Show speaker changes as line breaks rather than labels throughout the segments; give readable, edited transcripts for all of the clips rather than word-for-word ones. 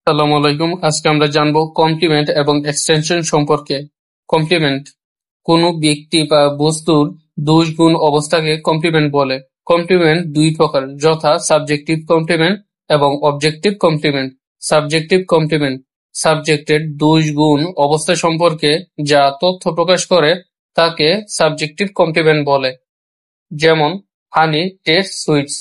আসসালামু আলাইকুম। আজকে আমরা জানবো কমপ্লিমেন্ট এবং এক্সটেনশন সম্পর্কে। কমপ্লিমেন্ট কোনো ব্যক্তি বা বস্তুর দোষ গুণ অবস্থাকে কমপ্লিমেন্ট বলে। কমপ্লিমেন্ট দুই প্রকার, যথা সাবজেক্টিভ কমপ্লিমেন্ট এবং অবজেক্টিভ কমপ্লিমেন্ট। সাবজেক্টিভ কমপ্লিমেন্ট সাবজেক্টের দোষ গুণ অবস্থা সম্পর্কে যা তথ্য প্রকাশ করে তাকে সাবজেক্টিভ কমপ্লিমেন্ট বলে। যেমন হানি টেস্ট সুইটস,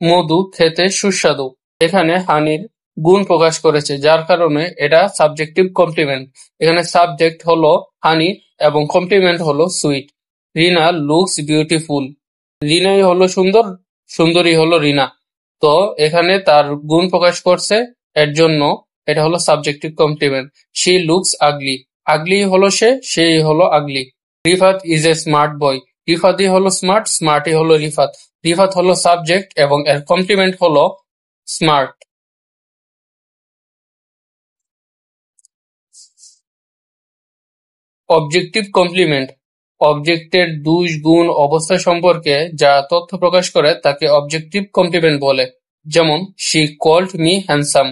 মধু খেতে সুস্বাদু। এখানে হানির গুণ প্রকাশ করেছে, যার কারণে এটা সাবজেক্টিভ কমপ্লিমেন্ট। এখানে সাবজেক্ট হলো হানি এবং কমপ্লিমেন্ট হলো সুইট। রিনা লুকস বিউটিফুল, রিনাই হলো সুন্দর, সুন্দরী হলো রিনা। তো এখানে তার গুণ প্রকাশ করছে, এর জন্য এটা হলো subjective complement. She looks ugly, ugly হলো সে, সেই হলো ugly. Rifat is a smart boy, রিফাতই হলো স্মার্ট, স্মার্টই হলো রিফাত। রিফাত হলো সাবজেক্ট এবং এর কমপ্লিমেন্ট হলো স্মার্ট। অবজেক্টিভ কমপ্লিমেন্ট অবজেক্টের দোষ গুণ অবস্থা সম্পর্কে যা তথ্য প্রকাশ করে তাকে অবজেক্টিভ কমপ্লিমেন্ট বলে। যেমন শি কল্ড মি হ্যান্ডসাম,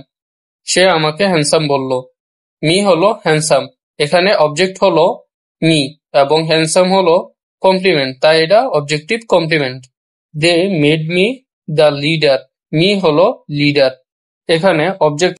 সে আমাকে হ্যান্ডসাম বলল। মি হলো হ্যান্ডসাম, এখানে অবজেক্ট হলো মি এবং হ্যান্ডসাম হলো কমপ্লিমেন্ট, তাই এটা objective complement. They made me the leader, me হলো লিডার, এখানে অবজেক্ট